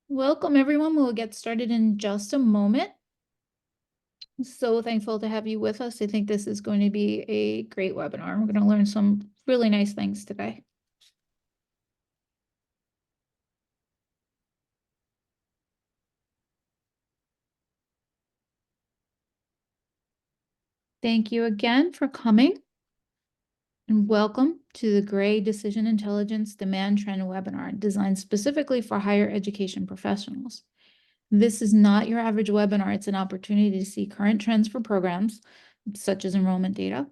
Welcome, everyone. We'll get started in just a moment. So thankful to have you with us. I think this is going to be a great webinar. We're going to learn some really nice things today. Thank you again for coming, and welcome to the Gray Decision Intelligence Demand Trend webinar, designed specifically for higher education professionals. This is not your average webinar. It's an opportunity to see current trends for programs, such as enrollment data,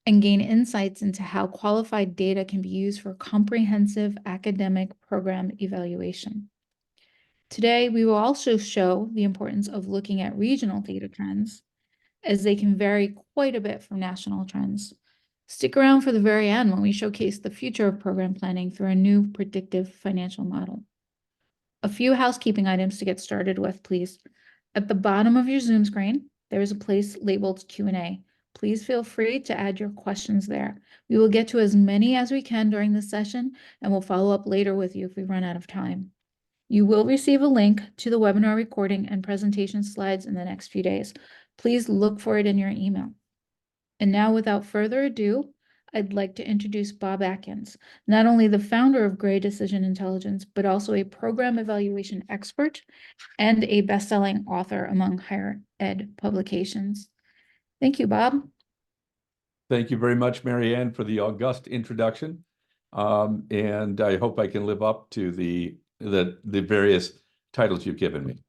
and gain insights into how qualified data can be used for comprehensive academic program evaluation. Today, we will also show the importance of looking at regional data trends, as they can vary quite a bit from national trends. Stick around for the very end when we showcase the future of program planning through a new predictive financial model. A few housekeeping items to get started with, please. At the bottom of your Zoom screen, there is a place labeled Q&A. Please feel free to add your questions there. We will get to as many as we can during this session, and we'll follow up later with you if we run out of time. You will receive a link to the webinar recording and presentation slides in the next few days. Please look for it in your email. And now, without further ado, I'd like to introduce Bob Atkins, not only the founder of Gray Decision Intelligence, but also a program evaluation expert and a best-selling author among higher ed publications. Thank you, Bob. Thank you very much, Marianne, for the august introduction. And I hope I can live up to the various titles you've given me.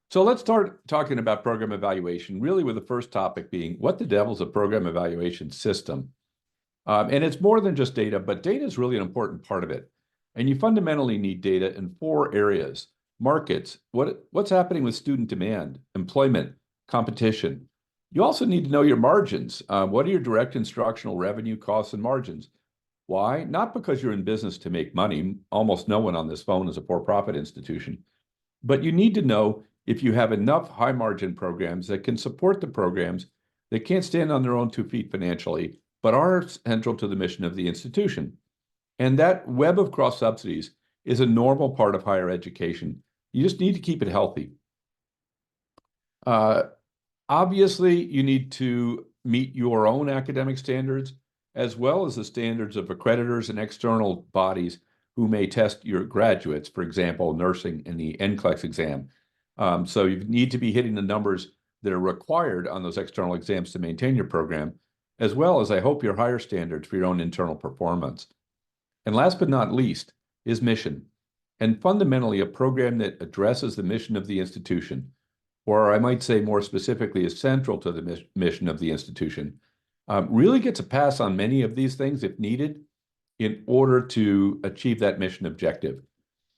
So let's start talking about program evaluation, really with the first topic being what the devil's a program evaluation system. And it's more than just data, but data is really an important part of it. And you fundamentally need data in 4 areas: markets, what's happening with student demand, employment, competition. You also need to know your margins. What are your direct instructional revenue, costs, and margins? Why? Not because you're in business to make money. Almost no one on this phone is a for-profit institution. But you need to know if you have enough high-margin programs that can support the programs that can't stand on their own 2 feet financially, but are central to the mission of the institution. And that web of cross-subsidies is a normal part of higher education. You just need to keep it healthy. Obviously, you need to meet your own academic standards, as well as the standards of accreditors and external bodies who may test your graduates, for example, nursing in the NCLEX exam. So you need to be hitting the numbers that are required on those external exams to maintain your program, as well as, I hope, your higher standards for your own internal performance. And last but not least is mission. And fundamentally, a program that addresses the mission of the institution, or I might say more specifically is central to the mission of the institution, really gets a pass on many of these things if needed in order to achieve that mission objective.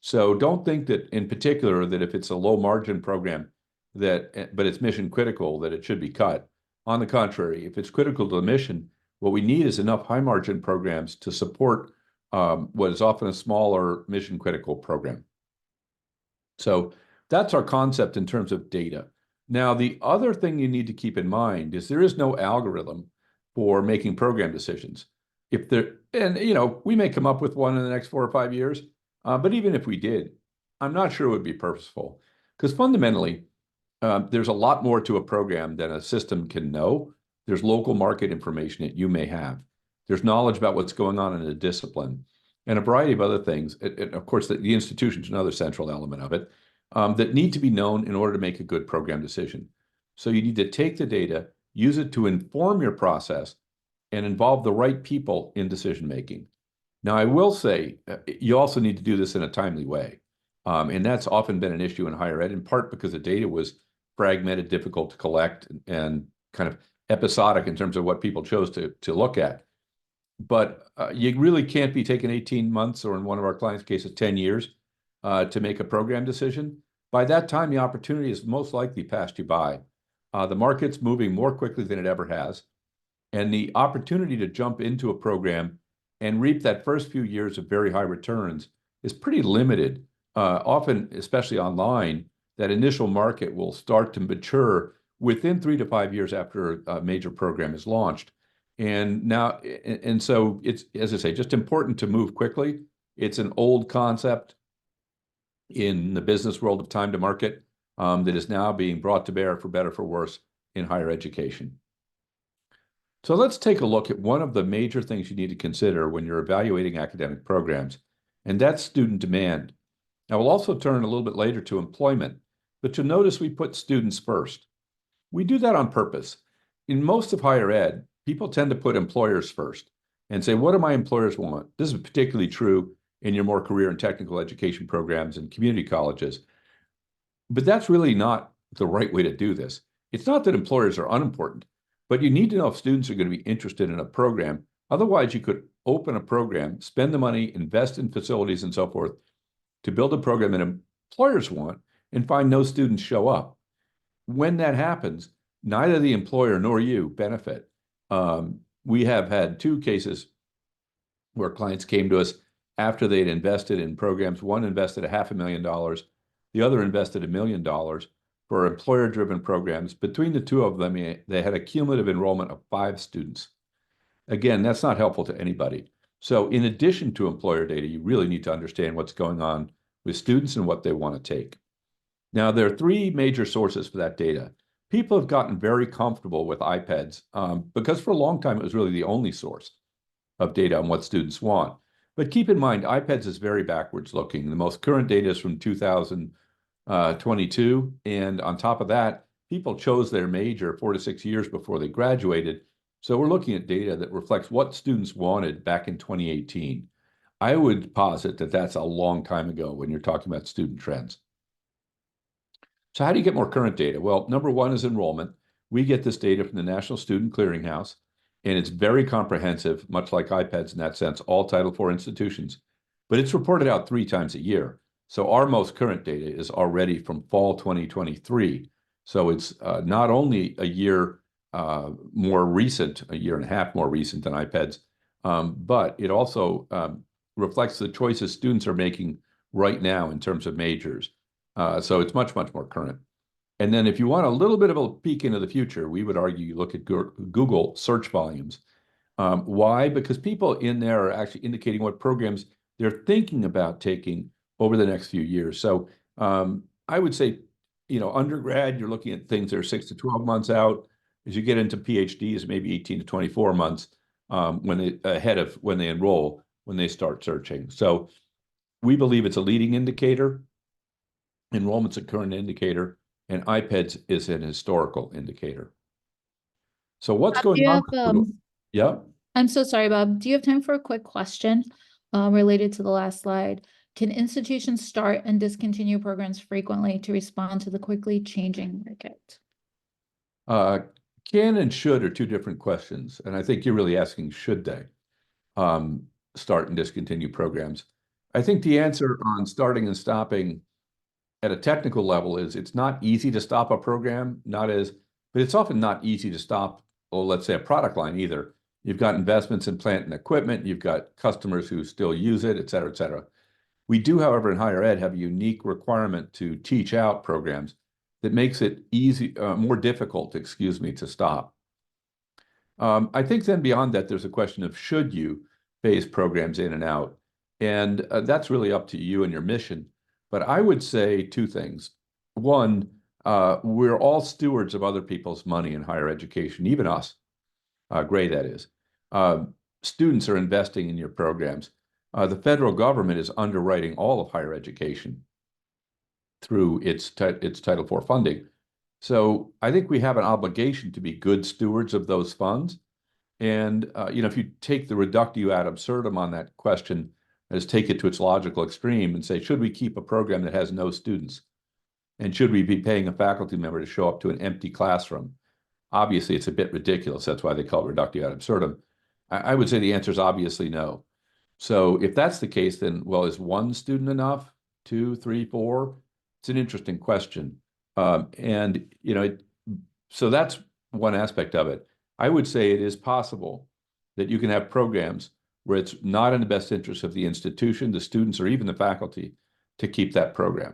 So don't think that in particular that if it's a low margin program but it's mission critical, that it should be cut. On the contrary, if it's critical to the mission, what we need is enough high margin programs to support what is often a smaller mission critical program. So that's our concept in terms of data. Now, the other thing you need to keep in mind is there is no algorithm for making program decisions. We may come up with one in the next 4 or 5 years, but even if we did, I'm not sure it would be purposeful, because fundamentally, there's a lot more to a program than a system can know. There's local market information that you may have. There's knowledge about what's going on in a discipline and a variety of other things. And of course, the institution is another central element of it, that need to be known in order to make a good program decision. So you need to take the data, use it to inform your process, and involve the right people in decision-making. Now, I will say, you also need to do this in a timely way. And that's often been an issue in higher ed, in part because the data was fragmented, difficult to collect, and kind of episodic in terms of what people chose to look at. But you really can't be taking 18 months, or in one of our clients' cases, 10 years, to make a program decision. By that time, the opportunity is most likely passed you by. The market's moving more quickly than it ever has. And the opportunity to jump into a program and reap that first few years of very high returns is pretty limited. Often, especially online, that initial market will start to mature within 3 to 5 years after a major program is launched. And now, and so it's, as I say, just important to move quickly. It's an old concept in the business world of time to market that is now being brought to bear, for better, for worse, in higher education. So let's take a look at one of the major things you need to consider when you're evaluating academic programs, and that's student demand. Now, we'll also turn a little bit later to employment, but you'll notice we put students first. We do that on purpose. In most of higher ed, people tend to put employers first and say, what do my employers want? This is particularly true in your more career and technical education programs and community colleges. But that's really not the right way to do this. It's not that employers are unimportant, but you need to know if students are going to be interested in a program. Otherwise, you could open a program, spend the money, invest in facilities and so forth to build a program that employers want and find no students show up. When that happens, neither the employer nor you benefit. We have had 2 cases where clients came to us after they'd invested in programs. One invested $500,000, the other invested $1 million for employer-driven programs. Between the 2 of them, they had a cumulative enrollment of 5 students. Again, that's not helpful to anybody. So in addition to employer data, you really need to understand what's going on with students and what they want to take. Now, there are 3 major sources for that data. People have gotten very comfortable with IPEDS because for a long time, it was really the only source of data on what students want. But keep in mind, IPEDS is very backwards looking. The most current data is from 2022. And on top of that, people chose their major 4 to 6 years before they graduated. So we're looking at data that reflects what students wanted back in 2018. I would posit that that's a long time ago when you're talking about student trends. So how do you get more current data? Well, number one is enrollment. We get this data from the National Student Clearinghouse, and it's very comprehensive, much like IPEDS in that sense, all Title IV institutions. But it's reported out 3 times a year. So our most current data is already from fall 2023. So it's not only a year more recent, a year and a half more recent than IPEDS, but it also reflects the choices students are making right now in terms of majors. So it's much, much more current. And then if you want a little bit of a peek into the future, we would argue you look at Google search volumes. Why? Because people in there are actually indicating what programs they're thinking about taking over the next few years. So I would say, undergrad, you're looking at things that are 6 to 12 months out. As you get into PhDs, maybe 18 to 24 months ahead of when they enroll, when they start searching. So we believe it's a leading indicator. Enrollment's a current indicator, and IPEDS is an historical indicator. So what's going on? Yeah. I'm so sorry, Bob. Do you have time for a quick question related to the last slide? Can institutions start and discontinue programs frequently to respond to the quickly changing market? Can and should are 2 different questions, and I think you're really asking, should they start and discontinue programs? I think the answer on starting and stopping at a technical level is it's not easy to stop a program, but it's often not easy to stop, let's say, a product line either. You've got investments in plant and equipment, you've got customers who still use it, et cetera, et cetera. We do, however, in higher ed have a unique requirement to teach out programs that makes it more difficult, to stop. I think then beyond that, there's a question of should you phase programs in and out? And that's really up to you and your mission. But I would say 2 things. One, we're all stewards of other people's money in higher education, even us, Gray that is. Students are investing in your programs. The federal government is underwriting all of higher education through its Title IV funding. So I think we have an obligation to be good stewards of those funds. And if you take the reductio ad absurdum on that question, is take it to its logical extreme and say, should we keep a program that has no students? And should we be paying a faculty member to show up to an empty classroom? Obviously, it's a bit ridiculous. That's why they call it reductio ad absurdum. I would say the answer is obviously no. So if that's the case, then, well, is 1 student enough? 2, 3, 4? It's an interesting question. So that's one aspect of it. I would say it is possible that you can have programs where it's not in the best interest of the institution, the students, or even the faculty to keep that program.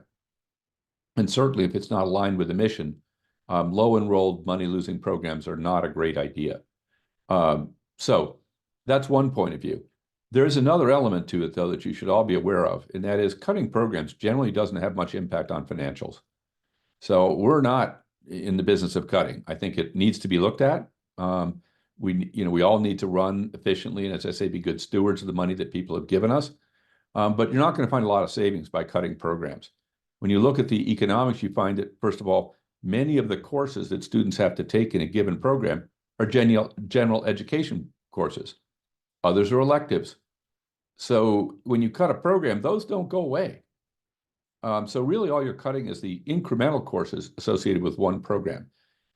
And certainly if it's not aligned with the mission, low enrolled, money losing programs are not a great idea. So that's one point of view. There's another element to it, though, that you should all be aware of, and that is cutting programs generally doesn't have much impact on financials. So we're not in the business of cutting. I think it needs to be looked at. We all need to run efficiently, and as I say, be good stewards of the money that people have given us. But you're not going to find a lot of savings by cutting programs. When you look at the economics, you find that, first of all, many of the courses that students have to take in a given program are general education courses. Others are electives. So when you cut a program, those don't go away. So really all you're cutting is the incremental courses associated with one program.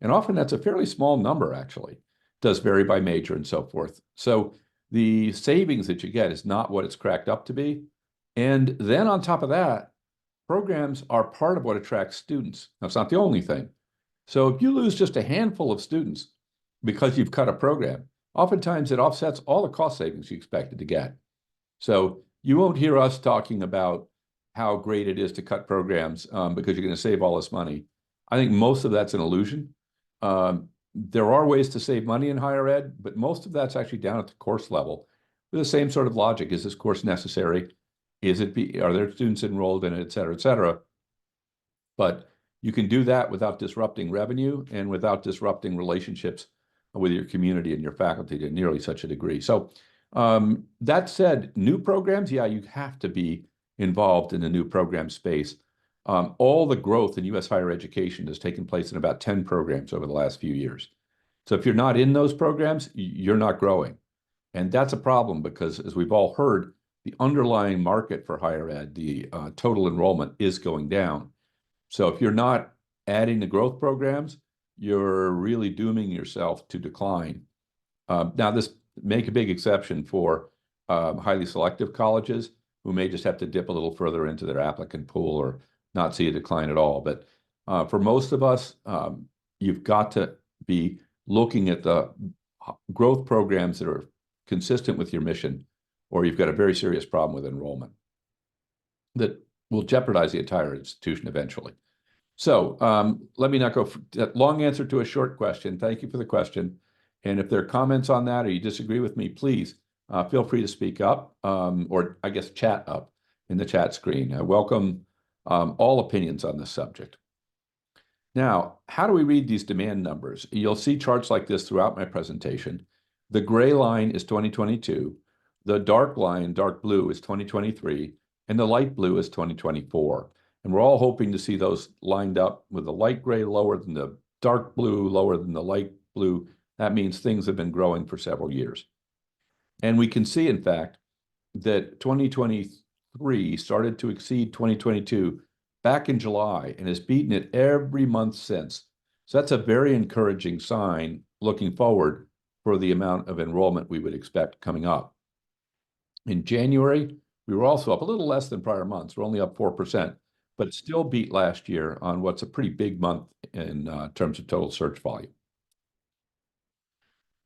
And often that's a fairly small number, actually. It does vary by major and so forth. So the savings that you get is not what it's cracked up to be. And then on top of that, programs are part of what attracts students. Now, it's not the only thing. So if you lose just a handful of students because you've cut a program, oftentimes it offsets all the cost savings you expected to get. So you won't hear us talking about how great it is to cut programs because you're going to save all this money. I think most of that's an illusion. There are ways to save money in higher ed, but most of that's actually down at the course level with the same sort of logic. Is this course necessary? Are there students enrolled in it, et cetera, et cetera? But you can do that without disrupting revenue and without disrupting relationships with your community and your faculty to nearly such a degree. So that said, new programs, yeah, you have to be involved in the new program space. All the growth in U.S. higher education has taken place in about 10 programs over the last few years. So if you're not in those programs, you're not growing. And that's a problem because, as we've all heard, the underlying market for higher ed, the total enrollment, is going down. So if you're not adding the growth programs, you're really dooming yourself to decline. Now, this make a big exception for highly selective colleges who may just have to dip a little further into their applicant pool or not see a decline at all. But for most of us, you've got to be looking at the growth programs that are consistent with your mission, or you've got a very serious problem with enrollment that will jeopardize the entire institution eventually. So let me not go for that long answer to a short question. Thank you for the question. And if there are comments on that or you disagree with me, please feel free to speak up or I guess chat up in the chat screen. I welcome all opinions on this subject. Now, how do we read these demand numbers? You'll see charts like this throughout my presentation. The gray line is 2022. The dark line, dark blue, is 2023. And the light blue is 2024. And we're all hoping to see those lined up with the light gray lower than the dark blue, lower than the light blue. That means things have been growing for several years. And we can see, in fact, that 2023 started to exceed 2022 back in July and has beaten it every month since. So that's a very encouraging sign looking forward for the amount of enrollment we would expect coming up. In January, we were also up a little less than prior months. We're only up 4%, but it still beat last year on what's a pretty big month in terms of total search volume.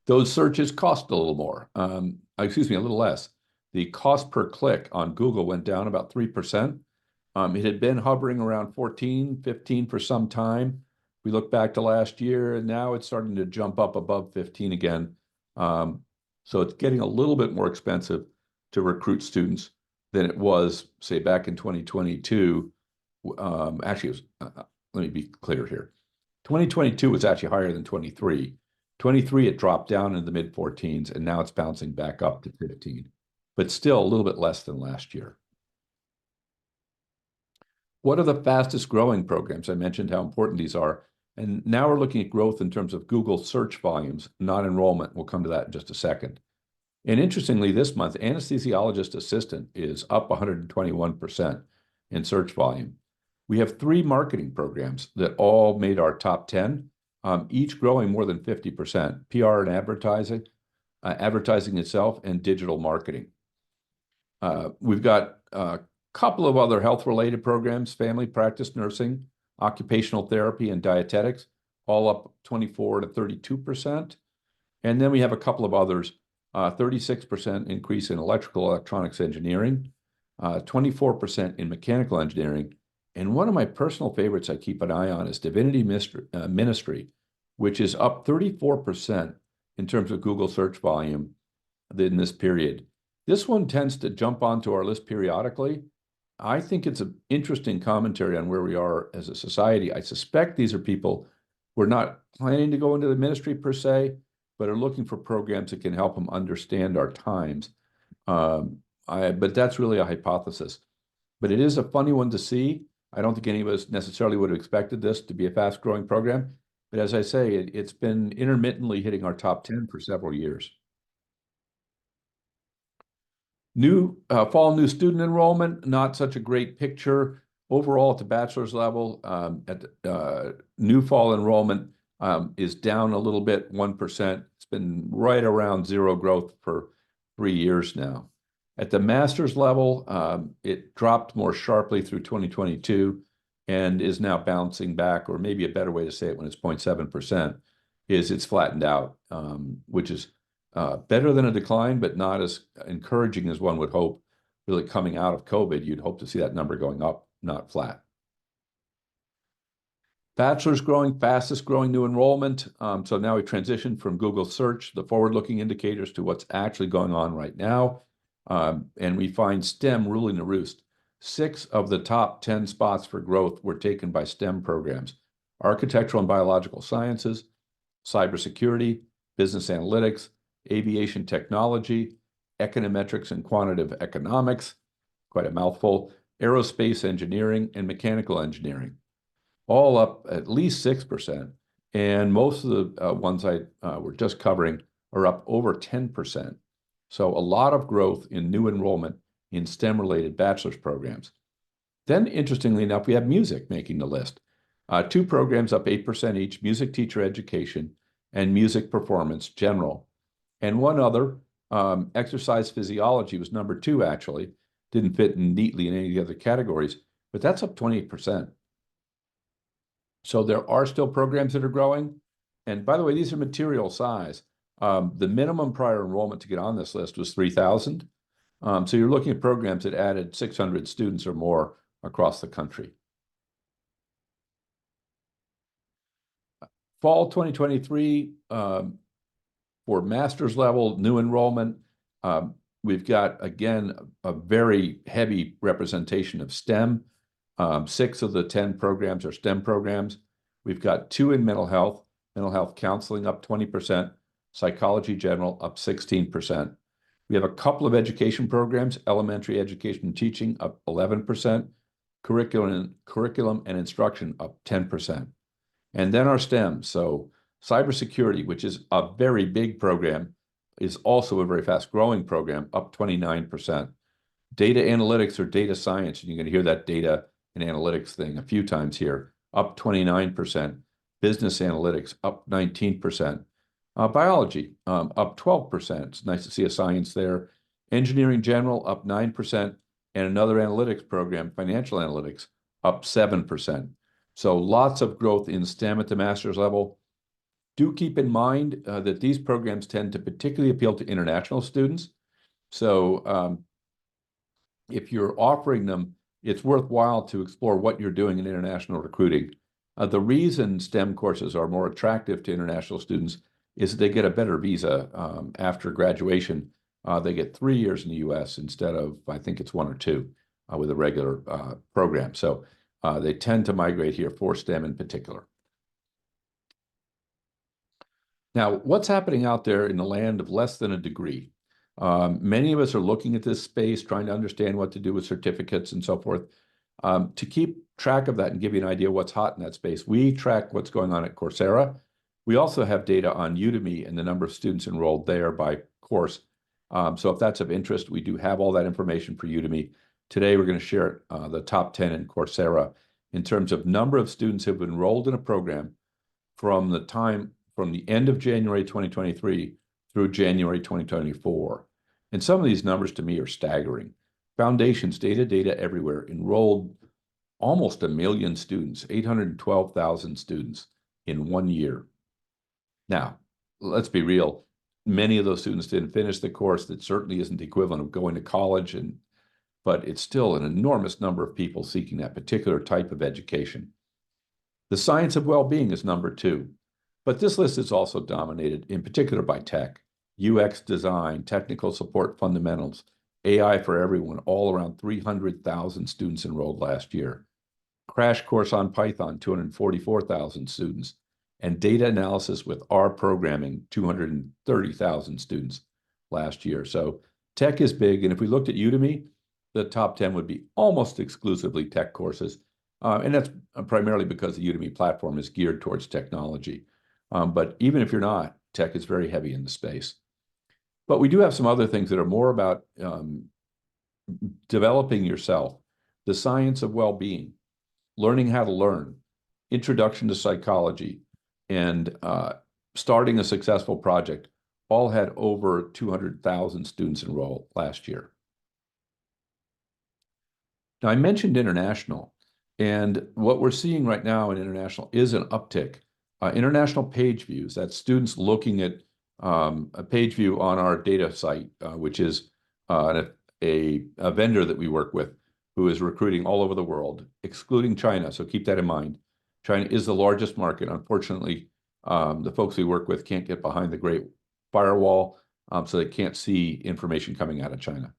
Those searches cost a little more, a little less. The cost per click on Google went down about 3%. It had been hovering around 14, 15 for some time. We look back to last year, and now it's starting to jump up above 15 again. So it's getting a little bit more expensive to recruit students than it was, say, back in 2022. Actually, it was, let me be clear here. 2022 was actually higher than 23. 23, it dropped down in the mid-14s, and now it's bouncing back up to 15, but still a little bit less than last year. What are the fastest growing programs? I mentioned how important these are. And now we're looking at growth in terms of Google search volumes, not enrollment. We'll come to that in just a second. And interestingly, this month, anesthesiologist assistant is up 121% in search volume. We have 3 marketing programs that all made our top 10, each growing more than 50%, PR and advertising, advertising itself, and digital marketing. We've got a couple of other health-related programs, family practice nursing, occupational therapy, and dietetics, all up 24 to 32%. And then we have a couple of others, 36% increase in electrical electronics engineering, 24% in mechanical engineering. And one of my personal favorites I keep an eye on is Divinity Ministry, which is up 34% in terms of Google search volume in this period. This one tends to jump onto our list periodically. I think it's an interesting commentary on where we are as a society. I suspect these are people who are not planning to go into the ministry per se, but are looking for programs that can help them understand our times. But that's really a hypothesis. But it is a funny one to see. I don't think any of us necessarily would have expected this to be a fast-growing program. But as I say, it's been intermittently hitting our top 10 for several years. Fall new student enrollment, not such a great picture. Overall, at the bachelor's level, new fall enrollment is down a little bit, 1%. It's been right around zero growth for 3 years now. At the master's level, it dropped more sharply through 2022 and is now bouncing back, or maybe a better way to say it when it's 0.7%, is it's flattened out, which is better than a decline, but not as encouraging as one would hope. Really coming out of COVID, you'd hope to see that number going up, not flat. Bachelor's growing, fastest growing new enrollment. So now we transitioned from Google search, the forward-looking indicators, to what's actually going on right now. And we find STEM ruling the roost. 6 of the top 10 spots for growth were taken by STEM programs: architectural and biological sciences, cybersecurity, business analytics, aviation technology, econometrics and quantitative economics, quite a mouthful, aerospace engineering, and mechanical engineering, all up at least 6%. And most of the ones I were just covering are up over 10%. So a lot of growth in new enrollment in STEM-related bachelor's programs. Then, interestingly enough, we have music making the list. 2 programs up 8% each: music teacher education and music performance general. And one other, exercise physiology, was number 2, actually. Didn't fit in neatly in any of the other categories, but that's up 28%. So there are still programs that are growing. And by the way, these are material size. The minimum prior enrollment to get on this list was 3,000. So you're looking at programs that added 600 students or more across the country. Fall 2023, for master's level new enrollment, we've got, again, a very heavy representation of STEM. 6 of the 10 programs are STEM programs. We've got 2 in mental health counseling up 20%, psychology general up 16%. We have a couple of education programs: elementary education and teaching up 11%, curriculum and instruction up 10%. And then our STEM, so cybersecurity, which is a very big program, is also a very fast-growing program, up 29%. Data analytics or data science, and you're going to hear that data and analytics thing a few times here, up 29%. Business analytics, up 19%. Biology, up 12%. It's nice to see a science there. Engineering general, up 9%. And another analytics program, financial analytics, up 7%. So lots of growth in STEM at the master's level. Do keep in mind that these programs tend to particularly appeal to international students. So if you're offering them, it's worthwhile to explore what you're doing in international recruiting. The reason STEM courses are more attractive to international students is that they get a better visa after graduation. They get 3 years in the US instead of, I think it's 1 or 2 with a regular program. So they tend to migrate here for STEM in particular. Now, what's happening out there in the land of less than a degree? Many of us are looking at this space, trying to understand what to do with certificates and so forth. To keep track of that and give you an idea what's hot in that space, we track what's going on at Coursera. We also have data on Udemy and the number of students enrolled there by course. So if that's of interest, we do have all that information for Udemy. Today, we're going to share the top 10 in Coursera in terms of number of students who have enrolled in a program from the end of January 2023 through January 2024. And some of these numbers to me are staggering. Foundations, data everywhere, enrolled almost 1 million students, 812,000 students in 1 year. Now, let's be real. Many of those students didn't finish the course. That certainly isn't the equivalent of going to college, but it's still an enormous number of people seeking that particular type of education. The science of well-being is number 2. But this list is also dominated in particular by tech, UX design, technical support fundamentals, AI for everyone, all around 300,000 students enrolled last year. Crash course on Python, 244,000 students, and data analysis with R programming, 230,000 students last year. So tech is big. And if we looked at Udemy, the top 10 would be almost exclusively tech courses. And that's primarily because the Udemy platform is geared towards technology. But even if you're not, tech is very heavy in the space. But we do have some other things that are more about developing yourself, the science of well-being, learning how to learn, introduction to psychology, and starting a successful project, all had over 200,000 students enroll last year. Now, I mentioned international, and what we're seeing right now in international is an uptick. International page views, that's students looking at a page view on our data site, which is a vendor that we work with who is recruiting all over the world, excluding China. So keep that in mind. China is the largest market. Unfortunately, the folks we work with can't get behind the Great Firewall, so they can't see information coming out of China.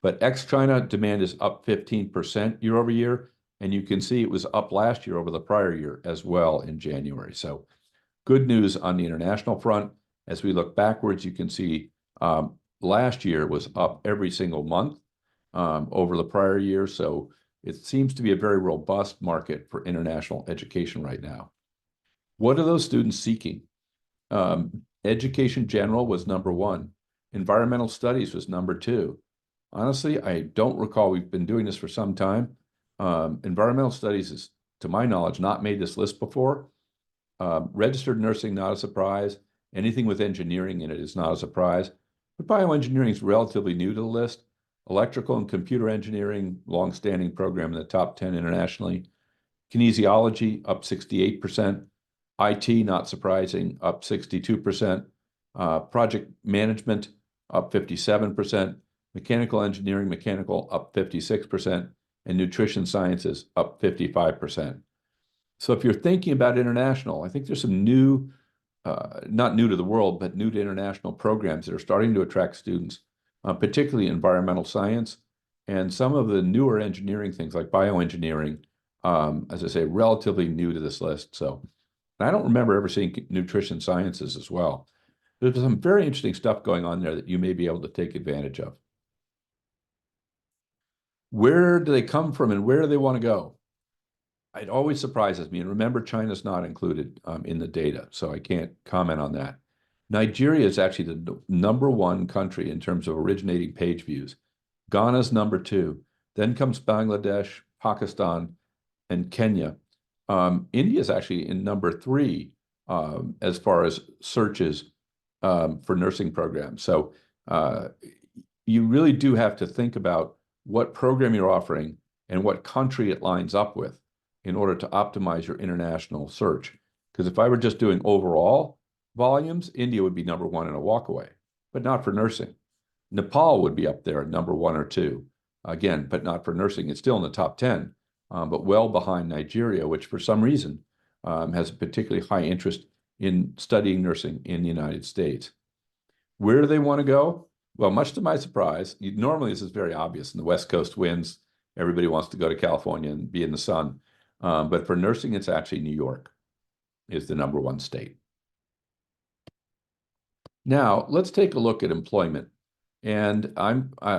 But ex-China demand is up 15% year over year, and you can see it was up last year over the prior year as well in January. So good news on the international front. As we look backwards, you can see last year was up every single month over the prior year. So it seems to be a very robust market for international education right now. What are those students seeking? Education general was #1. Environmental studies was #2. Honestly, I don't recall, we've been doing this for some time. Environmental studies is, to my knowledge, not made this list before. Registered nursing, not a surprise. Anything with engineering in it is not a surprise. But bioengineering is relatively new to the list. Electrical and computer engineering, long-standing program in the top 10 internationally. Kinesiology, up 68%. IT, not surprising, up 62%. Project management, up 57%. Mechanical engineering, mechanical, up 56%. And nutrition sciences, up 55%. So if you're thinking about international, I think there's some new, not new to the world, but new to international programs that are starting to attract students, particularly environmental science, and some of the newer engineering things like bioengineering, as I say, relatively new to this list. So I don't remember ever seeing nutrition sciences as well. There's some very interesting stuff going on there that you may be able to take advantage of. Where do they come from and where do they want to go? It always surprises me. And remember, China's not included in the data, so I can't comment on that. Nigeria is actually the #1 country in terms of originating page views. Ghana's #2. Then comes Bangladesh, Pakistan, and Kenya. India is actually in #3 as far as searches for nursing programs. So you really do have to think about what program you're offering and what country it lines up with in order to optimize your international search. Because if I were just doing overall volumes, India would be #1 in a walkaway, but not for nursing. Nepal would be up there at #1 or 2, again, but not for nursing. It's still in the top 10, but well behind Nigeria, which for some reason has a particularly high interest in studying nursing in the United States. Where do they want to go? Well, much to my surprise, normally this is very obvious. And the West Coast wins. Everybody wants to go to California and be in the sun. But for nursing, it's actually New York is the #1 state. Now, let's take a look at employment. And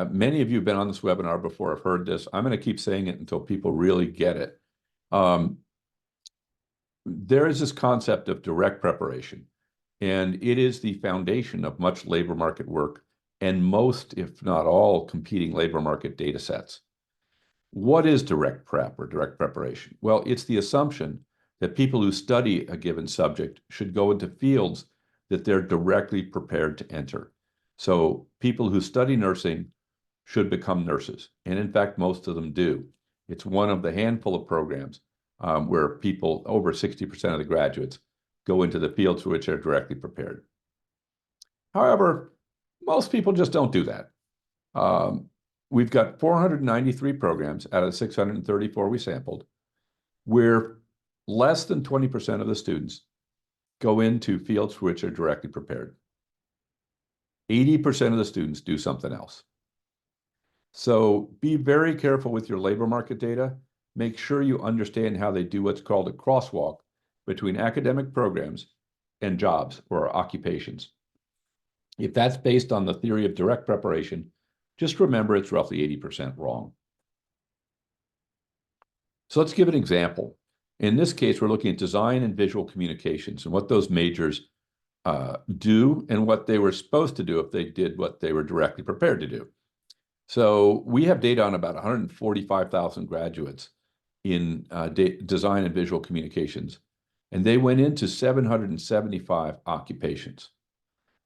many of you have been on this webinar before, have heard this. I'm going to keep saying it until people really get it. There is this concept of direct preparation, and it is the foundation of much labor market work and most, if not all, competing labor market data sets. What is direct prep or direct preparation? Well, it's the assumption that people who study a given subject should go into fields that they're directly prepared to enter. So people who study nursing should become nurses. And in fact, most of them do. It's one of the handful of programs where people, over 60% of the graduates, go into the fields for which they're directly prepared. However, most people just don't do that. We've got 493 programs out of the 634 we sampled, where less than 20% of the students go into fields for which they're directly prepared. 80% of the students do something else. So be very careful with your labor market data. Make sure you understand how they do what's called a crosswalk between academic programs and jobs or occupations. If that's based on the theory of direct preparation, just remember it's roughly 80% wrong. So let's give an example. In this case, we're looking at design and visual communications and what those majors do and what they were supposed to do if they did what they were directly prepared to do. So we have data on about 145,000 graduates in design and visual communications, and they went into 775 occupations.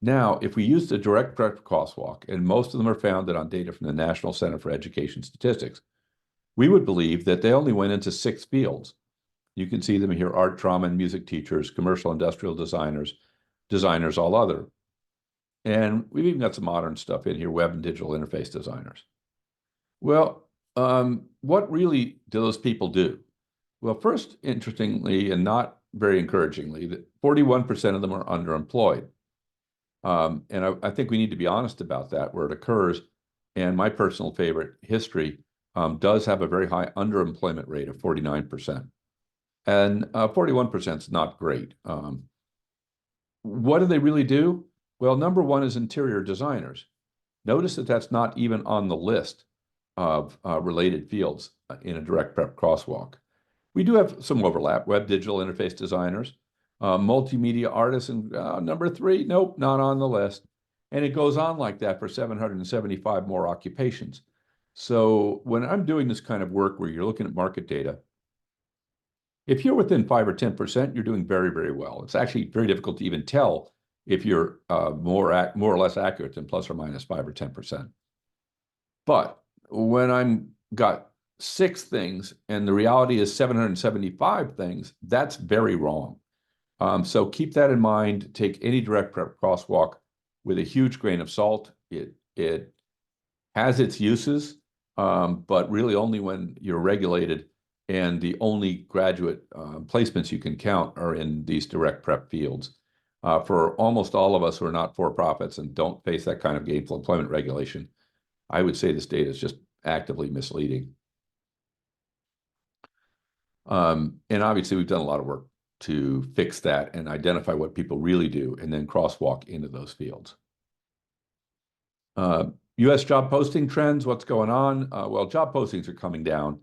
Now, if we use the direct prep crosswalk, and most of them are founded on data from the National Center for Education Statistics, we would believe that they only went into 6 fields. You can see them here: art, drama, and music teachers, commercial, industrial designers, all other. And we've even got some modern stuff in here: web and digital interface designers. Well, what really do those people do? Well, first, interestingly, and not very encouragingly, that 41% of them are underemployed. And I think we need to be honest about that where it occurs. And my personal favorite, history, does have a very high underemployment rate of 49%. And 41% is not great. What do they really do? Well, number one is interior designers. Notice that that's not even on the list of related fields in a direct prep crosswalk. We do have some overlap: web digital interface designers, multimedia artists, and number 3, nope, not on the list. And it goes on like that for 775 more occupations. So when I'm doing this kind of work where you're looking at market data, if you're within 5 or 10%, you're doing very, very well. It's actually very difficult to even tell if you're more or less accurate than plus or minus 5 or 10%. But when I'm got 6 things and the reality is 775 things, that's very wrong. So keep that in mind. Take any direct prep crosswalk with a huge grain of salt. It has its uses, but really only when you're regulated, and the only graduate placements you can count are in these direct prep fields. For almost all of us who are not for-profits and don't face that kind of gainful employment regulation, I would say this data is just actively misleading. And obviously, we've done a lot of work to fix that and identify what people really do, and then crosswalk into those fields. U.S. job posting trends, what's going on? Well, job postings are coming down.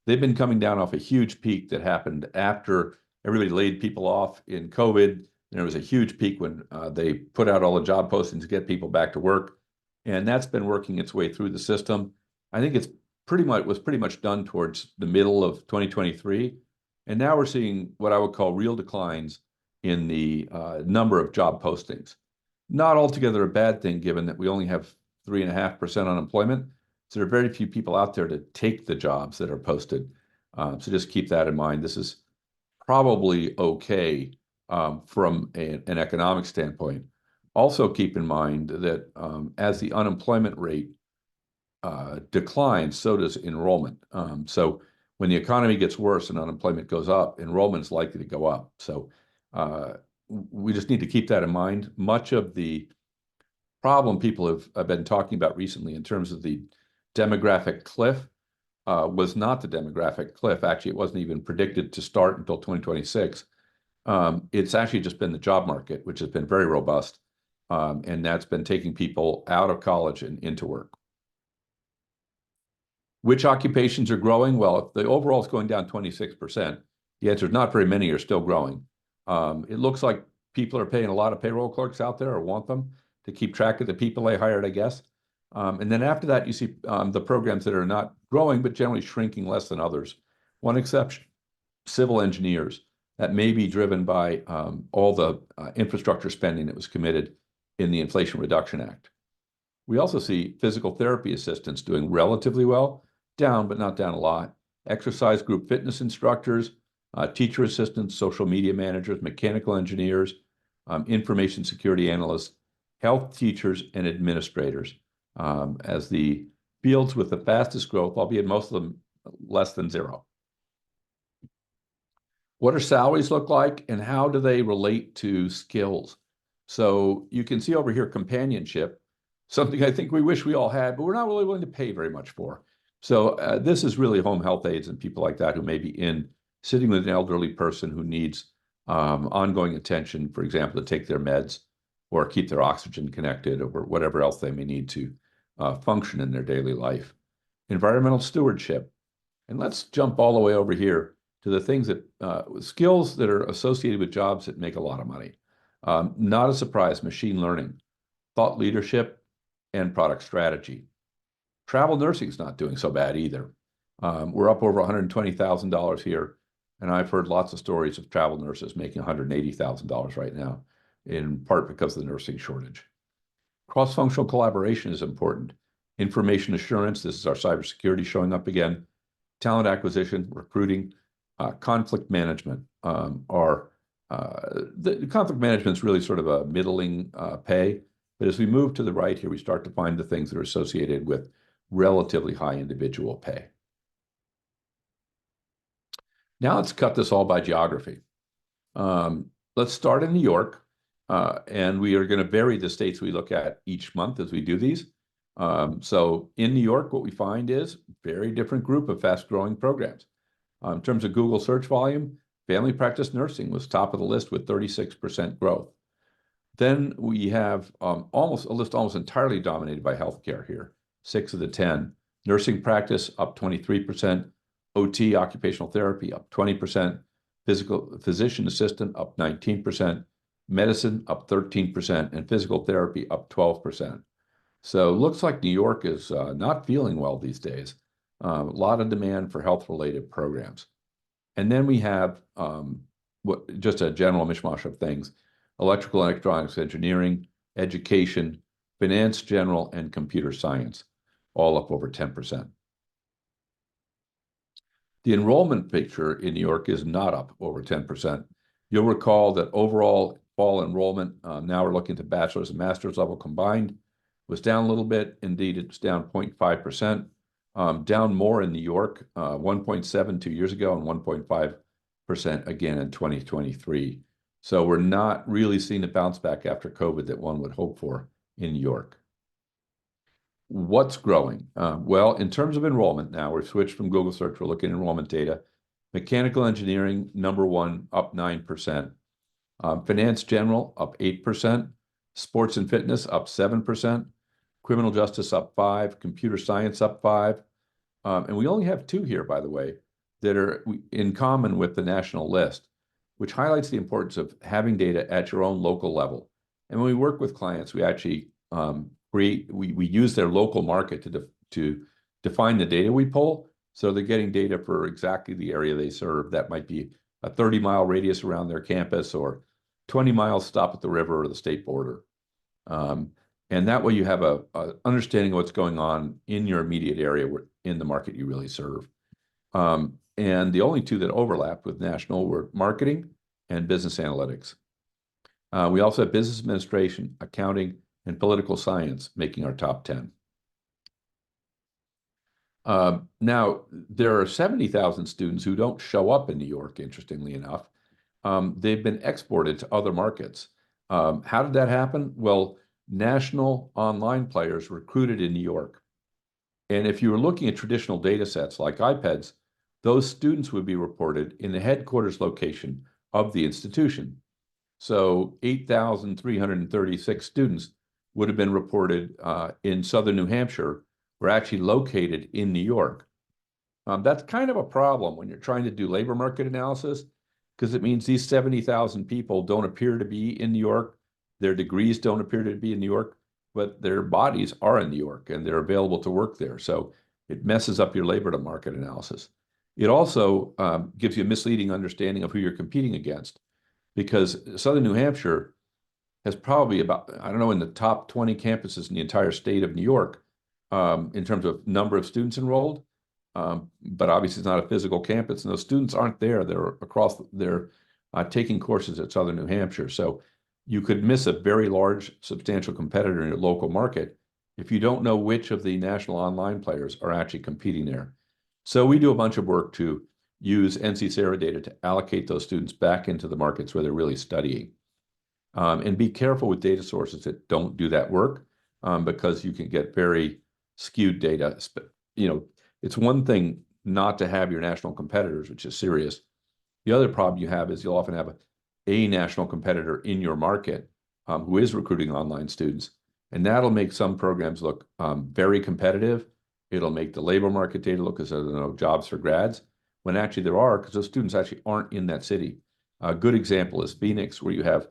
They've been coming down off a huge peak that happened after everybody laid people off in COVID. There was a huge peak when they put out all the job postings to get people back to work. And that's been working its way through the system. I think was pretty much done towards the middle of 2023. And now we're seeing what I would call real declines in the number of job postings. Not altogether a bad thing, given that we only have 3.5% unemployment. So there are very few people out there to take the jobs that are posted. So just keep that in mind. This is probably okay from an economic standpoint. Also keep in mind that as the unemployment rate declines, so does enrollment. So when the economy gets worse and unemployment goes up, enrollment is likely to go up. So we just need to keep that in mind. Much of the problem people have been talking about recently in terms of the demographic cliff was not the demographic cliff. Actually, it wasn't even predicted to start until 2026. It's actually just been the job market, which has been very robust. And that's been taking people out of college and into work. Which occupations are growing? Well, if the overall is going down 26%, the answer is not very many are still growing. It looks like people are paying a lot of payroll clerks out there, or want them, to keep track of the people they hired, I guess. And then after that, you see the programs that are not growing, but generally shrinking less than others. One exception, civil engineers. That may be driven by all the infrastructure spending that was committed in the Inflation Reduction Act. We also see physical therapy assistants doing relatively well, down, but not down a lot. Exercise group fitness instructors, teacher assistants, social media managers, mechanical engineers, information security analysts, health teachers, and administrators as the fields with the fastest growth, albeit most of them less than 0. What do salaries look like, and how do they relate to skills? So you can see over here companionship, something I think we wish we all had, but we're not really willing to pay very much for. So this is really home health aides and people like that who may be sitting with an elderly person who needs ongoing attention, for example, to take their meds or keep their oxygen connected or whatever else they may need to function in their daily life. Environmental stewardship. And let's jump all the way over here to the things that skills that are associated with jobs that make a lot of money. Not a surprise, machine learning, thought leadership, and product strategy. Travel nursing is not doing so bad either. We're up over $120,000 here, and I've heard lots of stories of travel nurses making $180,000 right now, in part because of the nursing shortage. Cross-functional collaboration is important. Information assurance, this is our cybersecurity showing up again. Talent acquisition, recruiting, conflict management the conflict management is really sort of a middling pay. But as we move to the right here, we start to find the things that are associated with relatively high individual pay. Now let's cut this all by geography. Let's start in New York, and we are going to vary the states we look at each month as we do these. So in New York, what we find is very different group of fast-growing programs. In terms of Google search volume, family practice nursing was top of the list with 36% growth. Then we have almost entirely dominated by healthcare here, 6 of the 10. Nursing practice up 23%, OT, occupational therapy, up 20%, physician assistant up 19%, medicine up 13%, and physical therapy up 12%. So it looks like New York is not feeling well these days. A lot of demand for health-related programs. And then we have just a general mishmash of things: electrical and electronics engineering, education, finance general, and computer science, all up over 10%. The enrollment picture in New York is not up over 10%. You'll recall that overall fall enrollment, now we're looking to bachelor's and master's level combined, was down a little bit. Indeed, it's down 0.5%. Down more in New York, 1.7 2 years ago and 1.5% again in 2023. So we're not really seeing a bounce back after COVID that one would hope for in New York. What's growing? Well, in terms of enrollment now, we've switched from Google search, we're looking at enrollment data. Mechanical engineering, number one, up 9%. Finance general, up 8%. Sports and fitness, up 7%. Criminal justice, up 5%. Computer science, up 5%. And we only have 2 here, by the way, that are in common with the national list, which highlights the importance of having data at your own local level. And when we work with clients, we actually we use their local market to define the data we pull. So they're getting data for exactly the area they serve. That might be a 30-mile radius around their campus or 20 miles stop at the river or the state border. And that way you have a understanding of what's going on in your immediate area in the market you really serve. And the only 2 that overlapped with national were marketing and business analytics. We also have business administration, accounting, and political science making our top 10. Now, there are 70,000 students who don't show up in New York, interestingly enough. They've been exported to other markets. How did that happen? Well, national online players recruited in New York. And if you were looking at traditional data sets like IPEDS, those students would be reported in the headquarters location of the institution. So 8,336 students would have been reported in southern New Hampshire, were actually located in New York. That's kind of a problem when you're trying to do labor market analysis, because it means these 70,000 people don't appear to be in New York. Their degrees don't appear to be in New York, but their bodies are in New York and they're available to work there. So it messes up your labor market analysis. It also gives you a misleading understanding of who you're competing against, because southern New Hampshire has probably about, I don't know, in the top 20 campuses in the entire state of New York in terms of number of students enrolled. But obviously it's not a physical campus, and those students aren't there. They're taking courses at southern New Hampshire. So you could miss a very large, substantial competitor in your local market if you don't know which of the national online players are actually competing there. So we do a bunch of work to use NC SARA data to allocate those students back into the markets where they're really studying. And be careful with data sources that don't do that work, because you can get very skewed data. It's one thing not to have your national competitors, which is serious. The other problem you have is you'll often have a national competitor in your market who is recruiting online students, and that'll make some programs look very competitive. It'll make the labor market data look as though there are no jobs for grads, when actually there are, because those students actually aren't in that city. A good example is Phoenix, where you have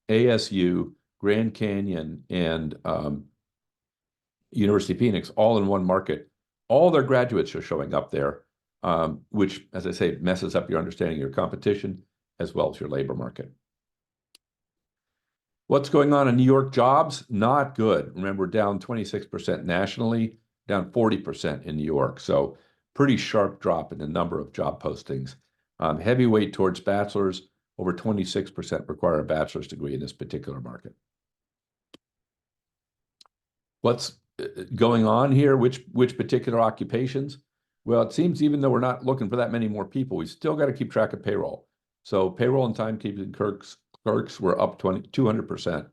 ASU, Grand Canyon, and University of Phoenix all in one market. All their graduates are showing up there, which, as I say, messes up your understanding of your competition as well as your labor market. What's going on in New York jobs? Not good. Remember, we're down 26% nationally, down 40% in New York. So pretty sharp drop in the number of job postings. Heavyweight towards bachelors. Over 26% require a bachelor's degree in this particular market. What's going on here? Which particular occupations? Well, it seems even though we're not looking for that many more people, we still got to keep track of payroll. So payroll and timekeeping clerks were up 200%.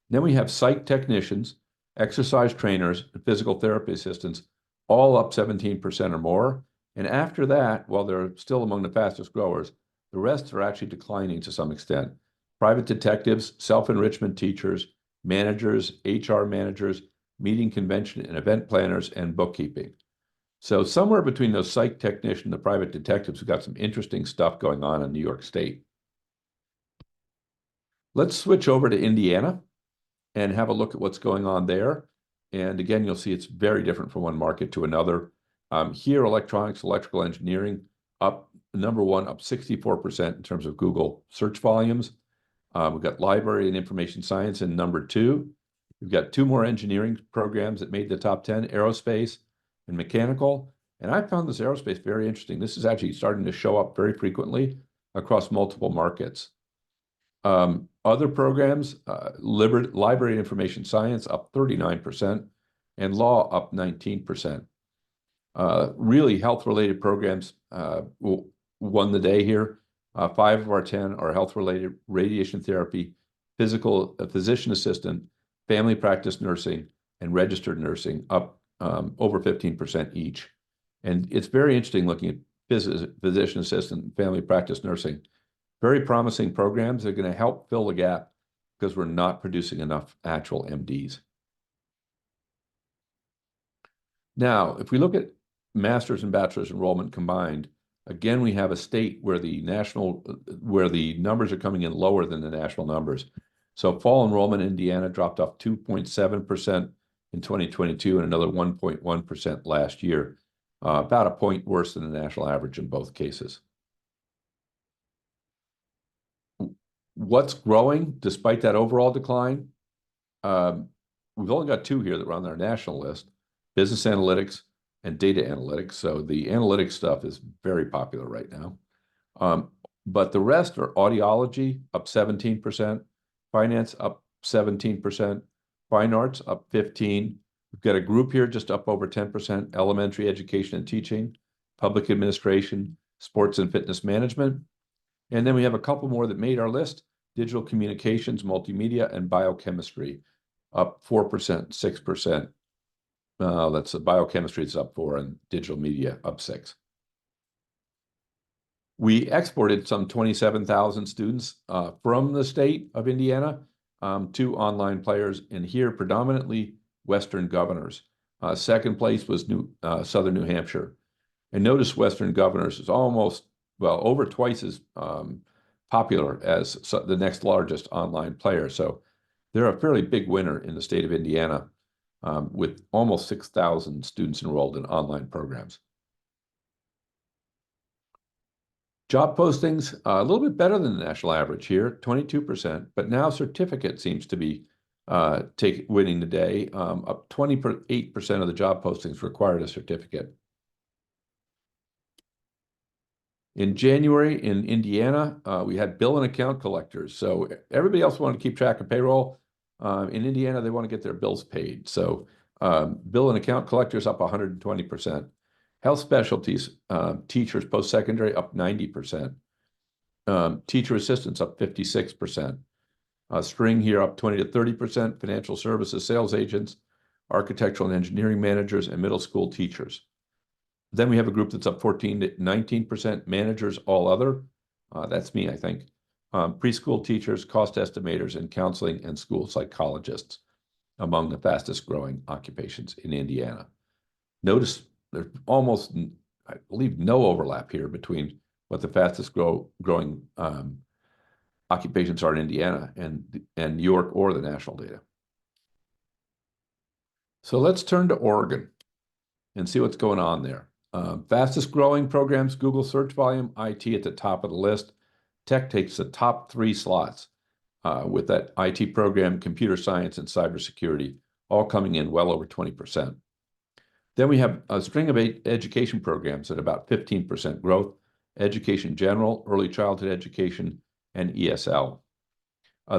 Then we have psych technicians, exercise trainers, and physical therapy assistants, all up 17% or more. And after that, while they're still among the fastest growers, the rest are actually declining to some extent. Private detectives, self-enrichment teachers, managers, HR managers, meeting convention and event planners, and bookkeeping. So somewhere between those psych technicians and the private detectives, we've got some interesting stuff going on in New York State. Let's switch over to Indiana and have a look at what's going on there. And again, you'll see it's very different from one market to another. Here, electronics, electrical engineering, up number one, up 64% in terms of Google search volumes. We've got library and information science in number two. We've got two more engineering programs that made the top 10, aerospace and mechanical. And I found this aerospace very interesting. This is actually starting to show up very frequently across multiple markets. Other programs, library and information science up 39% and law up 19%. Really health-related programs won the day here. 5 of our 10 are health-related: radiation therapy, physician assistant, family practice nursing, and registered nursing, up over 15% each. And it's very interesting looking at physician assistant and family practice nursing. Very promising programs that are going to help fill the gap because we're not producing enough actual MDs. Now, if we look at master's and bachelor's enrollment combined, again, we have a state where the numbers are coming in lower than the national numbers. So fall enrollment in Indiana dropped off 2.7% in 2022 and another 1.1% last year, about a point worse than the national average in both cases. What's growing despite that overall decline? We've only got 2 here that were on our national list: business analytics and data analytics. So the analytics stuff is very popular right now. But the rest are audiology up 17%, finance up 17%, fine arts up 15%. We've got a group here just up over 10%, elementary education and teaching, public administration, sports and fitness management. And then we have a couple more that made our list: digital communications, multimedia, and biochemistry, up 4%, 6%. That's the biochemistry is up 4%, and digital media up 6%. We exported some 27,000 students from the state of Indiana to online players, and here predominantly Western Governors. Second place was Southern New Hampshire. And notice Western Governors is almost, well, over twice as popular as the next largest online player. So they're a fairly big winner in the state of Indiana, with almost 6,000 students enrolled in online programs. Job postings, a little bit better than the national average here, 22%, but now certificate seems to be winning the day. Up 28% of the job postings required a certificate. In January in Indiana, we had bill and account collectors. So everybody else wanted to keep track of payroll. In Indiana, they want to get their bills paid. So bill and account collectors up 120%. Health specialties, teachers post-secondary up 90%. Teacher assistants up 56%. String here up 20 to 30%. Financial services sales agents, architectural and engineering managers, and middle school teachers. Then we have a group that's up 14 to 19%. Managers, all other. That's me, I think. Preschool teachers, cost estimators, and counseling and school psychologists among the fastest growing occupations in Indiana. Notice there's almost, I believe, no overlap here between what the fastest growing occupations are in Indiana and New York or the national data. So let's turn to Oregon and see what's going on there. Fastest growing programs, Google search volume, IT at the top of the list. Tech takes the top 3 slots with that IT program, computer science, and cybersecurity, all coming in well over 20%. Then we have a string of education programs at about 15% growth, education general, early childhood education, and ESL.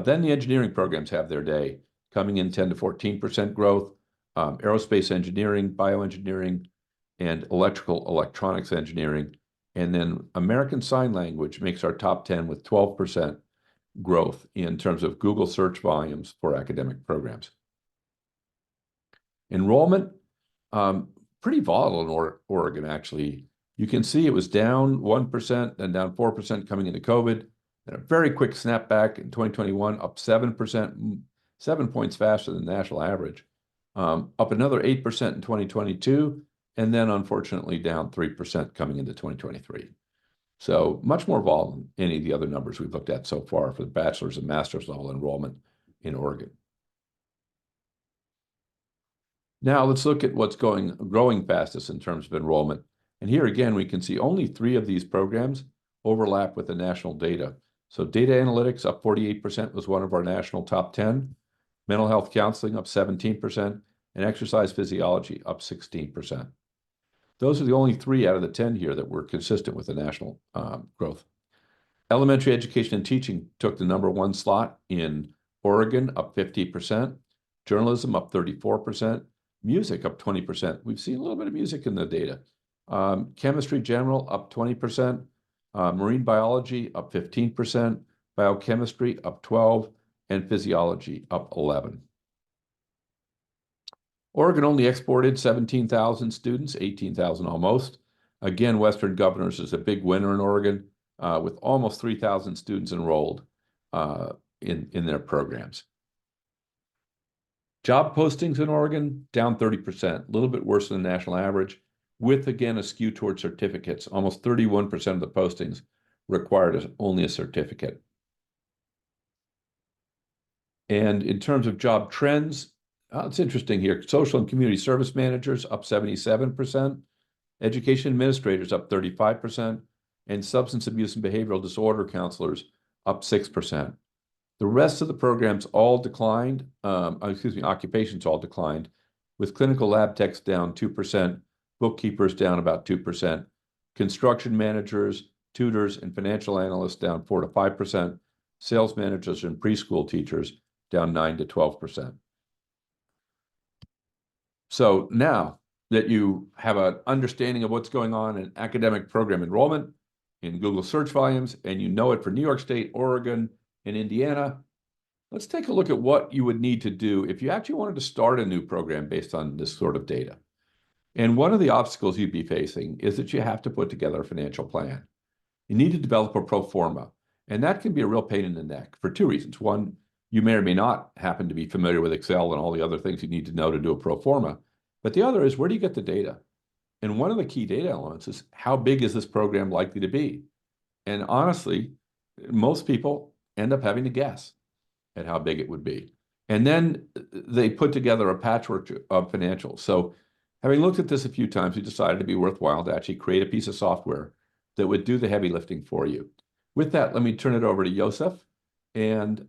Then the engineering programs have their day, coming in 10 to 14% growth, aerospace engineering, bioengineering, and electrical electronics engineering. And then American Sign Language makes our top 10 with 12% growth in terms of Google search volumes for academic programs. Enrollment, pretty volatile in Oregon, actually. You can see it was down 1% and down 4% coming into COVID, and a very quick snapback in 2021, up 7%, 7 points faster than the national average, up another 8% in 2022, and then unfortunately down 3% coming into 2023. So much more volatile than any of the other numbers we've looked at so far for the bachelor's and master's level enrollment in Oregon. Now let's look at what's growing fastest in terms of enrollment. And here again, we can see only 3 of these programs overlap with the national data. So data analytics up 48% was one of our national top 10. Mental health counseling up 17%, and exercise physiology up 16%. Those are the only 3 out of the 10 here that were consistent with the national growth. Elementary education and teaching took the #1 slot in Oregon, up 50%. Journalism up 34%. Music up 20%. We've seen a little bit of music in the data. Chemistry general up 20%. Marine biology up 15%. Biochemistry up 12%. And physiology up 11%. Oregon only exported 17,000 students, 18,000 almost. Again, Western Governors is a big winner in Oregon, with almost 3,000 students enrolled in their programs. Job postings in Oregon, down 30%, a little bit worse than the national average, with, again, a skew towards certificates. Almost 31% of the postings required only a certificate. And in terms of job trends, it's interesting here. Social and community service managers up 77%, education administrators up 35%, and substance abuse and behavioral disorder counselors up 6%. The rest of the programs all declined, occupations all declined, with clinical lab techs down 2%, bookkeepers down about 2%, construction managers, tutors, and financial analysts down 4 to 5%, sales managers and preschool teachers down 9 to 12%. So now that you have an understanding of what's going on in academic program enrollment, in Google search volumes, and you know it for New York State, Oregon, and Indiana, let's take a look at what you would need to do if you actually wanted to start a new program based on this sort of data. And one of the obstacles you'd be facing is that you have to put together a financial plan. You need to develop a pro forma, and that can be a real pain in the neck for 2 reasons. One, you may or may not happen to be familiar with Excel and all the other things you need to know to do a pro forma. But the other is, where do you get the data? And one of the key data elements is, how big is this program likely to be? And honestly, most people end up having to guess at how big it would be. And then they put together a patchwork of financials. So having looked at this a few times, we decided it'd be worthwhile to actually create a piece of software that would do the heavy lifting for you. With that, let me turn it over to Joseph and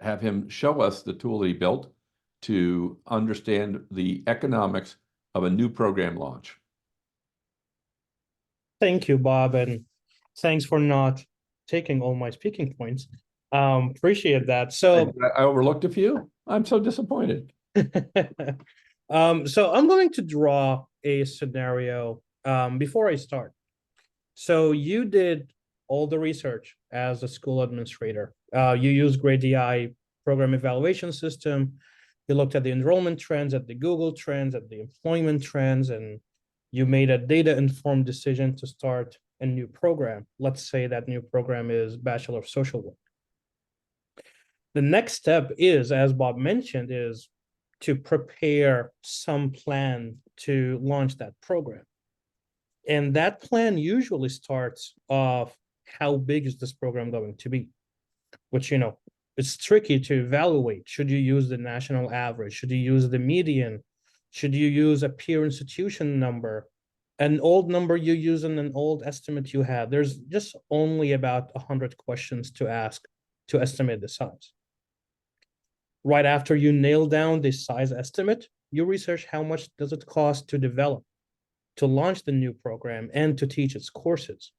have him show us the tool that he built to understand the economics of a new program launch. Thank you, Bob, and thanks for not taking all my speaking points. Appreciate that. So I overlooked a few. I'm so disappointed. so I'm going to draw a scenario before I start. So you did all the research as a school administrator. You used GradeDI program evaluation system. You looked at the enrollment trends, at the Google trends, at the employment trends, and you made a data-informed decision to start a new program. Let's say that new program is Bachelor of Social Work. The next step is, as Bob mentioned, is to prepare some plan to launch that program. And that plan usually starts off how big is this program going to be, which, it's tricky to evaluate. Should you use the national average? Should you use the median? Should you use a peer institution number? An old number you use and an old estimate you had. There's just only about 100 questions to ask to estimate the size. Right after you nail down the size estimate, you research how much does it cost to develop, to launch the new program, and to teach its courses.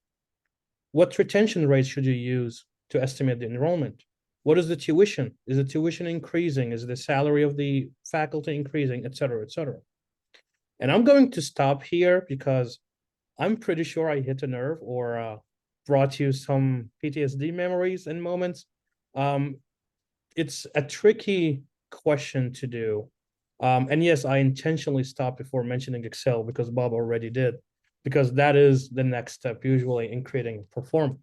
What retention rates should you use to estimate the enrollment? What is the tuition? Is the tuition increasing? Is the salary of the faculty increasing, et cetera, et cetera? And I'm going to stop here because I'm pretty sure I hit a nerve or brought you some PTSD memories and moments. It's a tricky question to do. And yes, I intentionally stopped before mentioning Excel because Bob already did, because that is the next step usually in creating a performance.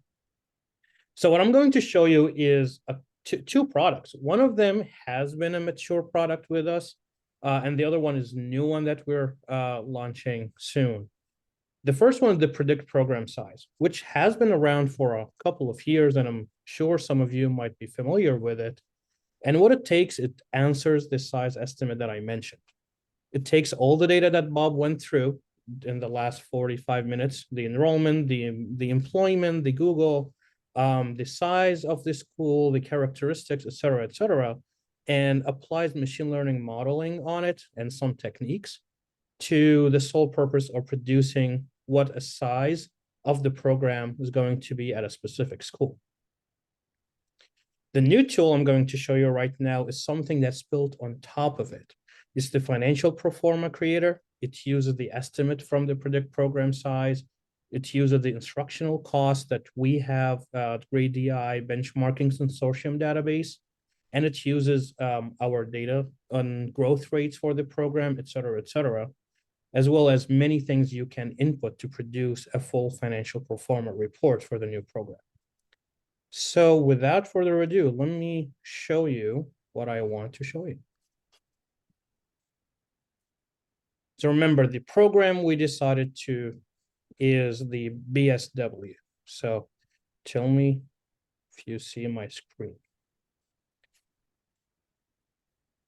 So what I'm going to show you is two products. One of them has been a mature product with us, and the other one is a new one that we're launching soon. The first one is the Predict program size, which has been around for a couple of years, and I'm sure some of you might be familiar with it. And what it takes, it answers the size estimate that I mentioned. It takes all the data that Bob went through in the last 45 minutes, the enrollment, the employment, the Google, the size of the school, the characteristics, et cetera, and applies machine learning modeling on it and some techniques to the sole purpose of producing what a size of the program is going to be at a specific school. The new tool I'm going to show you right now is something that's built on top of it. It's the Financial Proforma Creator. It uses the estimate from the Predict program size. It uses the instructional cost that we have at GradeDI benchmarking consortium database. And it uses our data on growth rates for the program, et cetera, as well as many things you can input to produce a full financial proforma report for the new program. So without further ado, let me show you what I want to show you. So remember, the program we decided to is the BSW. So tell me if you see my screen.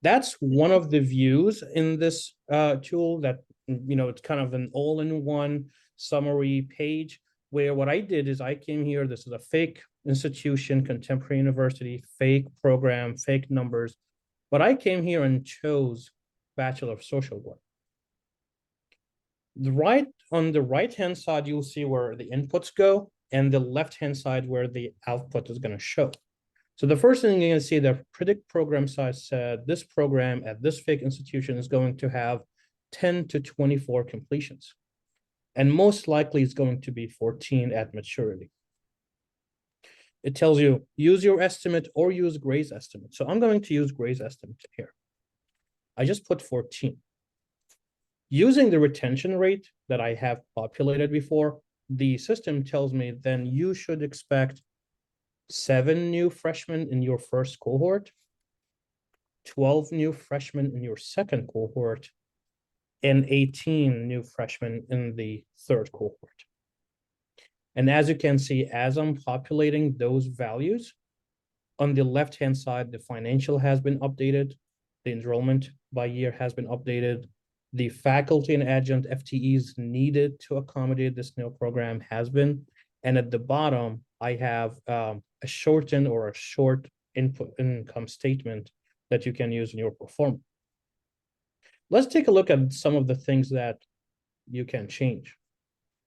That's one of the views in this tool that, it's kind of an all-in-one summary page where what I did is I came here, this is a fake institution, Contemporary University, fake program, fake numbers, but I came here and chose Bachelor of Social Work. On the right-hand side, you'll see where the inputs go, and the left-hand side where the output is going to show. So the first thing you're going to see, the Predict program size said this program at this fake institution is going to have 10 to 24 completions. And most likely it's going to be 14 at maturity. It tells you use your estimate or use Gray's estimate. So I'm going to use Gray's estimate here. I just put 14. Using the retention rate that I have populated before, the system tells me then you should expect 7 new freshmen in your first cohort, 12 new freshmen in your second cohort, and 18 new freshmen in the third cohort. And as you can see, as I'm populating those values, on the left-hand side, the financial has been updated, the enrollment by year has been updated, the faculty and adjunct FTEs needed to accommodate this new program has been, and at the bottom, I have a shortened or a short input income statement that you can use in your performance. Let's take a look at some of the things that you can change.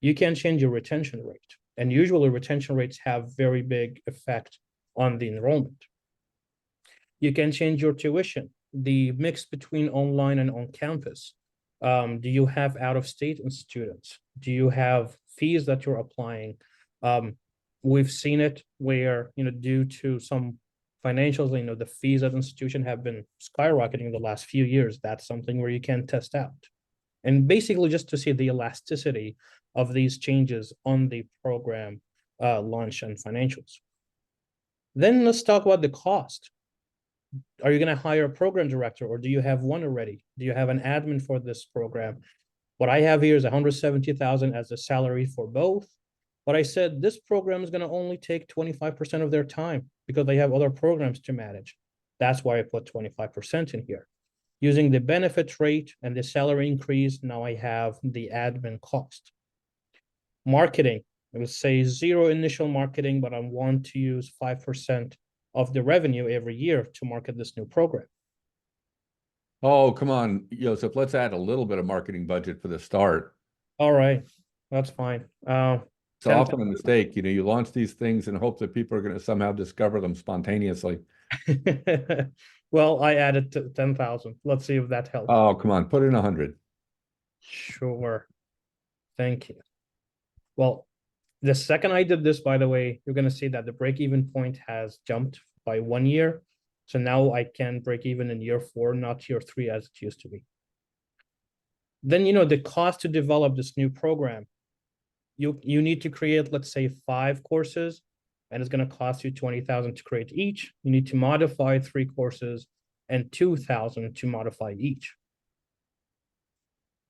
You can change your retention rate, and usually retention rates have very big effect on the enrollment. You can change your tuition, the mix between online and on campus. Do you have out-of-state students? Do you have fees that you're applying? We've seen it where, due to some financials, the fees at institution have been skyrocketing the last few years. That's something where you can test out. And basically just to see the elasticity of these changes on the program launch and financials. Then let's talk about the cost. Are you going to hire a program director, or do you have one already? Do you have an admin for this program? What I have here is 170,000 as a salary for both. But I said this program is going to only take 25% of their time because they have other programs to manage. That's why I put 25% in here. Using the benefit rate and the salary increase, now I have the admin cost. Marketing, I would say 0 initial marketing, but I want to use 5% of the revenue every year to market this new program. Oh, come on, Joseph, let's add a little bit of marketing budget for the start. All right, that's fine. It's often a mistake. You launch these things and hope that people are going to somehow discover them spontaneously. Well, I added to 10,000. Let's see if that helps. Oh, come on, put in 100. Sure. Thank you. Well, the second I did this, by the way, you're going to see that the break-even point has jumped by 1 year. So now I can break even in year 4, not year 3 as it used to be. Then, the cost to develop this new program, you need to create, let's say, 5 courses, and it's going to cost you 20,000 to create each. You need to modify 3 courses and 2,000 to modify each.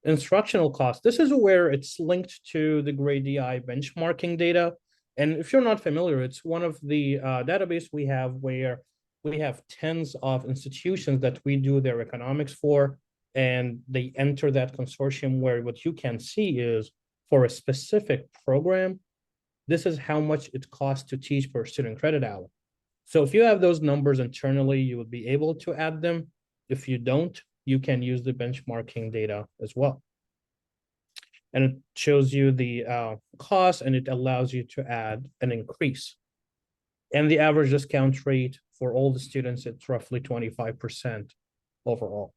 Instructional cost. This is where it's linked to the GradeDI benchmarking data. And if you're not familiar, it's one of the database we have where we have tens of institutions that we do their economics for, and they enter that consortium where what you can see is for a specific program, this is how much it costs to teach per student credit hour. So if you have those numbers internally, you would be able to add them. If you don't, you can use the benchmarking data as well. And it shows you the cost, and it allows you to add an increase. And the average discount rate for all the students, it's roughly 25% overall.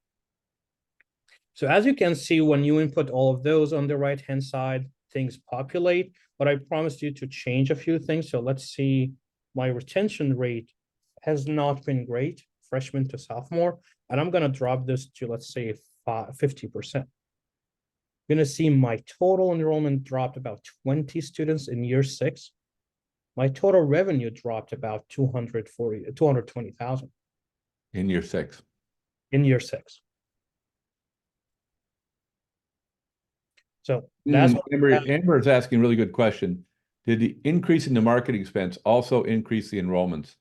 So as you can see, when you input all of those on the right-hand side, things populate, but I promised you to change a few things. So let's see, my retention rate has not been great, freshman to sophomore, and I'm gonna drop this to, let's say, 50%. You're gonna see my total enrollment dropped about 20 students in year 6. My total revenue dropped about 220,000. In year 6. In year 6. So that's Amber is asking a really good question. Did the increase in the marketing expense also increase the enrollments?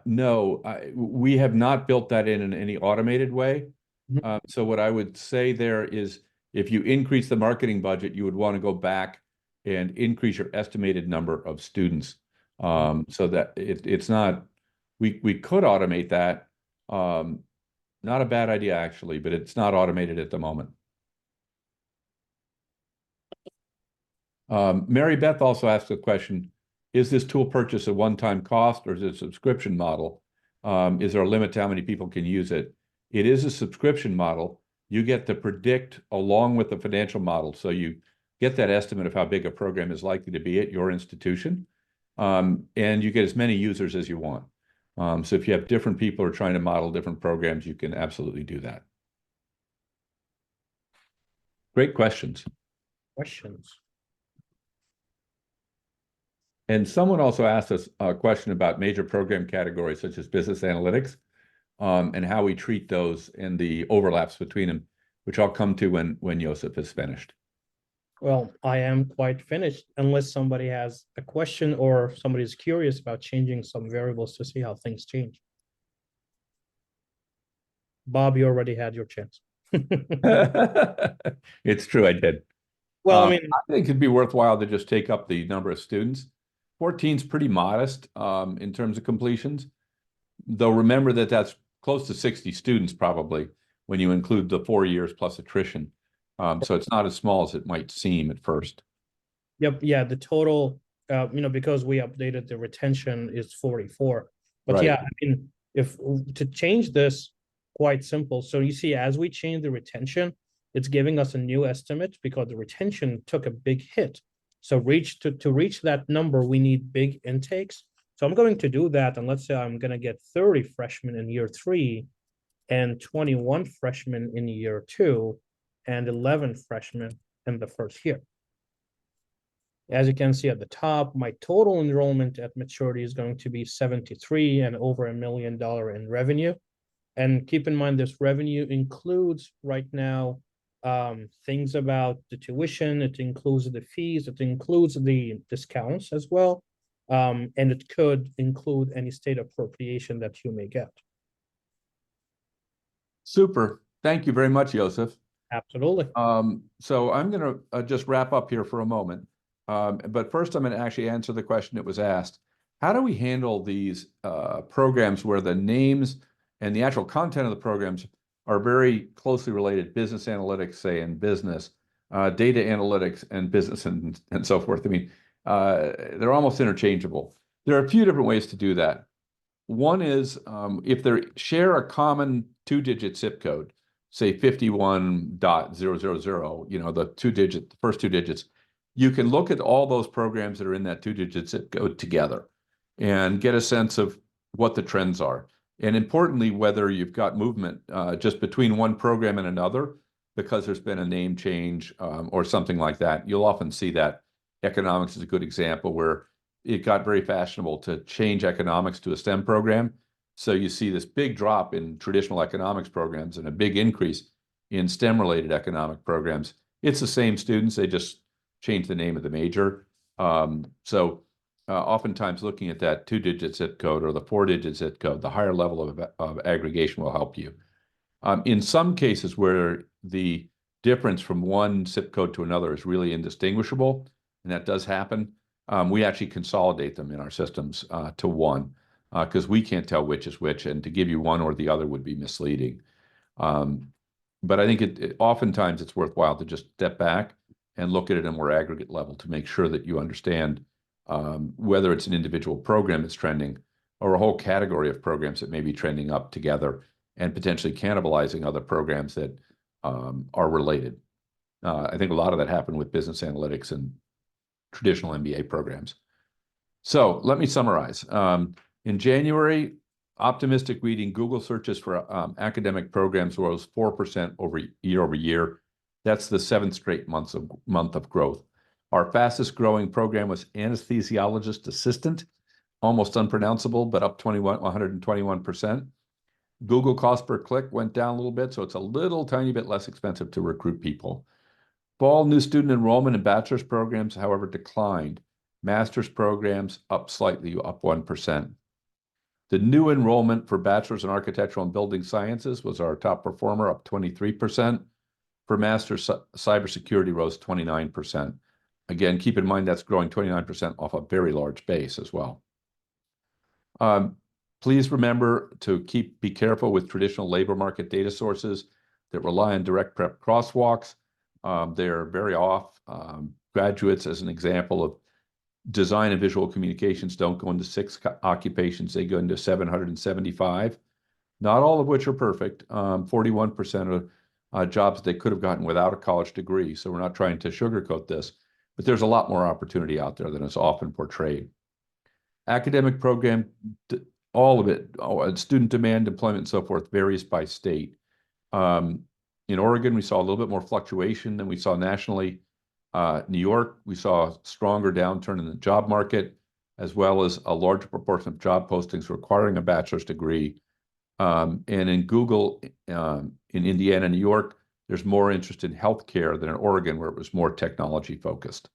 No, we have not built that in any automated way. So what I would say there is, if you increase the marketing budget, you would want to go back and increase your estimated number of students. So that it's not, we could automate that. Not a bad idea, actually, but it's not automated at the moment. Mary Beth also asked a question, is this tool purchase a one-time cost, or is it a subscription model? Is there a limit to how many people can use it? It is a subscription model. You get to predict along with the financial model. So you get that estimate of how big a program is likely to be at your institution. And you get as many users as you want. So if you have different people who are trying to model different programs, you can absolutely do that. Great questions. And someone also asked us a question about major program categories such as business analytics, and how we treat those and the overlaps between them, which I'll come to when Joseph is finished. Well, I am quite finished, unless somebody has a question or somebody is curious about changing some variables to see how things change. Bob, you already had your chance. It's true, I did. Well, I think it'd be worthwhile to just take up the number of students. 14 is pretty modest in terms of completions, though remember that that's close to 60 students probably when you include the 4 years plus attrition. So it's not as small as it might seem at first. Yep. Yeah. The total, because we updated the retention is 44. But right. Yeah, if to change this, quite simple. So you see, as we change the retention, it's giving us a new estimate because the retention took a big hit. So to reach that number, we need big intakes. So I'm going to do that, and let's say I'm going to get 30 freshmen in year 3 and 21 freshmen in year 2 and 11 freshmen in the first year. As you can see at the top, my total enrollment at maturity is going to be 73 and over $1 million in revenue. And keep in mind, this revenue includes right now things about the tuition, it includes the fees, it includes the discounts as well. And it could include any state appropriation that you may get. Super. Thank you very much, Joseph. Absolutely. So I'm going to just wrap up here for a moment. But first, I'm going to actually answer the question that was asked. How do we handle these programs where the names and the actual content of the programs are very closely related? Business analytics, say, and business, data analytics and business and so forth. I mean, they're almost interchangeable. There are a few different ways to do that. One is if they share a common 2-digit zip code, say 51.000, you know, the first 2 digits, you can look at all those programs that are in that 2-digit zip code together and get a sense of what the trends are. And importantly, whether you've got movement just between one program and another, because there's been a name change or something like that. You'll often see that. Economics is a good example where it got very fashionable to change economics to a STEM program. So you see this big drop in traditional economics programs and a big increase in STEM-related economic programs. It's the same students, they just change the name of the major. Oftentimes looking at that 2-digit zip code or the 4-digit zip code, the higher level of aggregation will help you. In some cases where the difference from one zip code to another is really indistinguishable, and that does happen, we actually consolidate them in our systems to one, because we can't tell which is which, and to give you one or the other would be misleading. But I think oftentimes it's worthwhile to just step back and look at it at a more aggregate level to make sure that you understand whether it's an individual program that's trending or a whole category of programs that may be trending up together and potentially cannibalizing other programs that are related. I think a lot of that happened with business analytics and traditional MBA programs. So let me summarize. In January, optimistic reading Google searches for academic programs rose 4% year over year. That's the 7th straight month of growth. Our fastest growing program was anesthesiologist assistant, almost unpronounceable, but up 121%. Google cost per click went down a little bit, so it's a little tiny bit less expensive to recruit people. Fall new student enrollment in bachelor's programs, however, declined. Master's programs up slightly, up 1%. The new enrollment for bachelor's in architectural and building sciences was our top performer, up 23%. For master's, cybersecurity rose 29%. Again, keep in mind that's growing 29% off a very large base as well. Please remember to be careful with traditional labor market data sources that rely on direct prep crosswalks. They're very off. Graduates, as an example of design and visual communications, don't go into 6 occupations, they go into 775, not all of which are perfect. 41% of jobs they could have gotten without a college degree. So we're not trying to sugarcoat this, but there's a lot more opportunity out there than is often portrayed. Academic program, all of it, student demand, employment, and so forth, varies by state. In Oregon, we saw a little bit more fluctuation than we saw nationally. New York, we saw a stronger downturn in the job market, as well as a larger proportion of job postings requiring a bachelor's degree. And in Google, in Indiana and New York, there's more interest in healthcare than in Oregon, where it was more technology focused.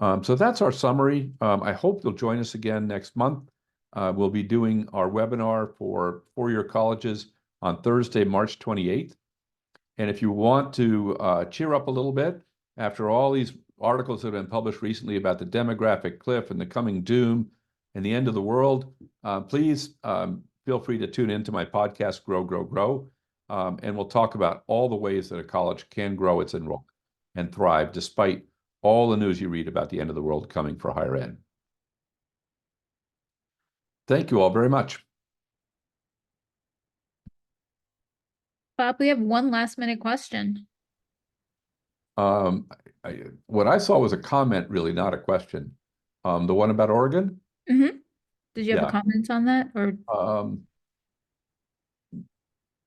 So that's our summary. I hope you'll join us again next month. We'll be doing our webinar for four-year colleges on Thursday, March 28th. And if you want to cheer up a little bit, after all these articles that have been published recently about the demographic cliff and the coming doom and the end of the world, please feel free to tune into my podcast, Grow, Grow, Grow. And we'll talk about all the ways that a college can grow its enrollment and thrive despite all the news you read about the end of the world coming for higher ed. Thank you all very much. Bob, we have one last minute question. What I saw was a comment, really, not a question. The one about Oregon? Did you have a Yeah. comment on that or?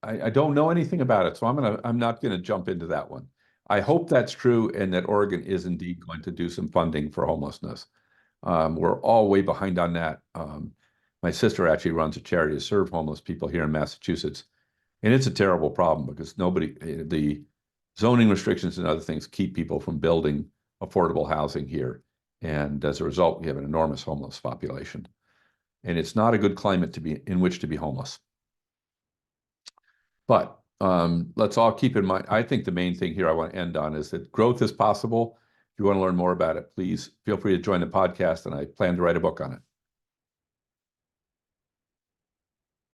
I don't know anything about it, so I'm not gonna jump into that one. I hope that's true and that Oregon is indeed going to do some funding for homelessness. We're all way behind on that. My sister actually runs a charity to serve homeless people here in Massachusetts. And it's a terrible problem because the zoning restrictions and other things keep people from building affordable housing here. And as a result, we have an enormous homeless population. And it's not a good climate in which to be homeless. But let's all keep in mind, I think the main thing here I want to end on is that growth is possible. If you want to learn more about it, please feel free to join the podcast, and I plan to write a book on it.